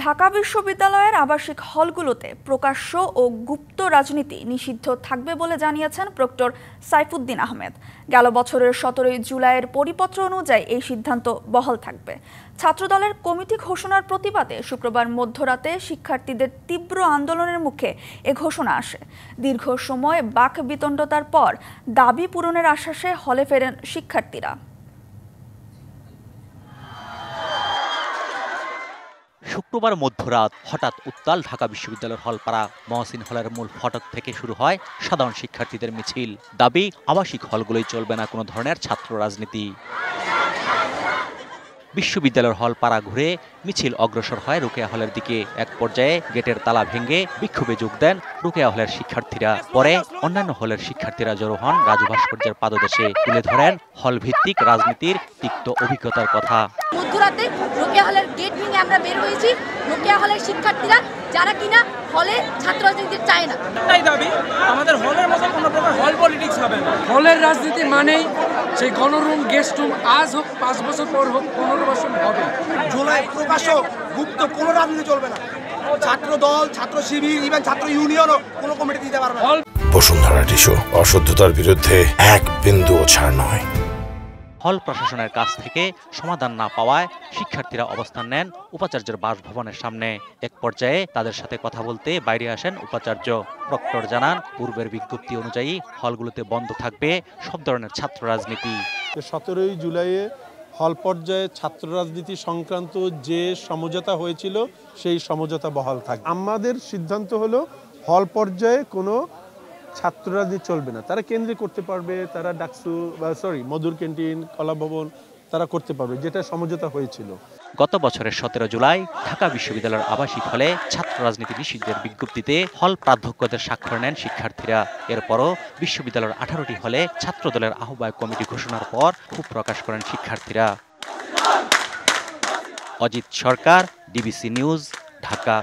ঢাকা বিশ্ববিদ্যালয়ের আবাসিক হলগুলোতে প্রকাশ্য ও গুপ্ত রাজনীতি নিষিদ্ধ থাকবে বলে জানিয়েছেন প্রক্টর সাইফুদ্দিন আহমেদ। গেল বছরের 17 জুলাইয়ের পরিপত্র অনুযায়ী এই সিদ্ধান্ত বহাল থাকবে। ছাত্রদলের কমিটি ঘোষণার প্রতিবাদে শুক্রবার মধ্যরাতে শিক্ষার্থীদের তীব্র আন্দোলনের মুখে এ ঘোষণা আসে। দীর্ঘ সময় বাক বিতণ্ডতার পর দাবি পূরণের আশ্বাসে হলে ফেরেন শিক্ষার্থীরা। শুক্রবার মধ্যরাত হঠাৎ উত্তাল ঢাকা বিশ্ববিদ্যালয়ের হলপাড়া মহসিন হলের মূল ফটক থেকে শুরু হয় সাধারণ শিক্ষার্থীদের মিছিল। দাবি, আবাসিক হলগুলোই চলবে না কোনো ধরনের ছাত্র রাজনীতি। বিশ্ববিদ্যালয়ের হলপাড়া ঘুরে মিছিল অগ্রসর হয় রোকেয়া হলের দিকে। এক পর্যায়ে গেটের তালা ভেঙে বিক্ষোভে যোগ দেন রোকেয়া হলের শিক্ষার্থীরা। পরে অন্যান্য হলের শিক্ষার্থীরা জড়ো হন রাজু ভাস্কর্যের পাদদেশে। তুলে ধরেন হল ভিত্তিক রাজনীতির তিক্ত অভিজ্ঞতার কথা। মধ্যরাতে রোকেয়া হলের গেট ভেঙে আমরা বের হয়েছি। রোকেয়া হলের শিক্ষার্থীরা যারা কিনা হলে ছাত্র রাজনীতি চায় না, তাই দাবি আমাদের হলের মতো কোনো প্রকার হল পলিটিক্স হবে না। হলের রাজনীতি মানেই সেই গণরুম গেস্ট রুম আজ হোক 5 বছর পর হোক 15 বছর হবে। জুলাই প্রকাশ্য গুপ্ত কোনো রাজনীতি চলবে না। ছাত্র দল, ছাত্র শিবির, ইভেন ছাত্র ইউনিয়নও কোনো কমিটি দিতে পারবে না। বসুন্ধরা টিস্যু, অশুদ্ধতার বিরুদ্ধে এক বিন্দুও ছাড় নয়। হল প্রশাসনের কাছ থেকে সমাধান না পাওয়ায় শিক্ষার্থীরা অবস্থান নেন উপাচার্যের বাসভবনের সামনে। এক পর্যায়ে তাদের সাথে কথা বলতে বাইরে আসেন উপাচার্য। প্রক্টর জানান, পূর্বের বিজ্ঞপ্তি অনুযায়ী হলগুলোতে বন্ধ থাকবে সব ধরনের ছাত্র রাজনীতি। 17 জুলাইয়ে হল পর্যায়ে ছাত্র রাজনীতি সংক্রান্ত যে সমঝোতা হয়েছিল সেই সমঝোতা বহাল থাকবে। আমাদের সিদ্ধান্ত হলো হল পর্যায়ে কোনো ছাত্র রাজনীতি চলবে না। তারা কেন্দ্রে করতে পারবে, তারা ডাকসু মধুর ক্যান্টিন, কলা ভবন তারা করতে পারবে, যেটা সমঝোতা হয়েছিল। গত বছরের 17 জুলাই ঢাকা বিশ্ববিদ্যালয়ের আবাসিক হলে ছাত্র রাজনীতি নিষিদ্ধের বিজ্ঞপ্তিতে হল প্রাধ্যক্ষদের স্বাক্ষর নেন শিক্ষার্থীরা। এরপরও বিশ্ববিদ্যালয়ের 18টি হলে ছাত্র দলের আহ্বায়ক কমিটি ঘোষণার পর ক্ষোভ প্রকাশ করেন শিক্ষার্থীরা। অজিত সরকার, ডিবিসি নিউজ, ঢাকা।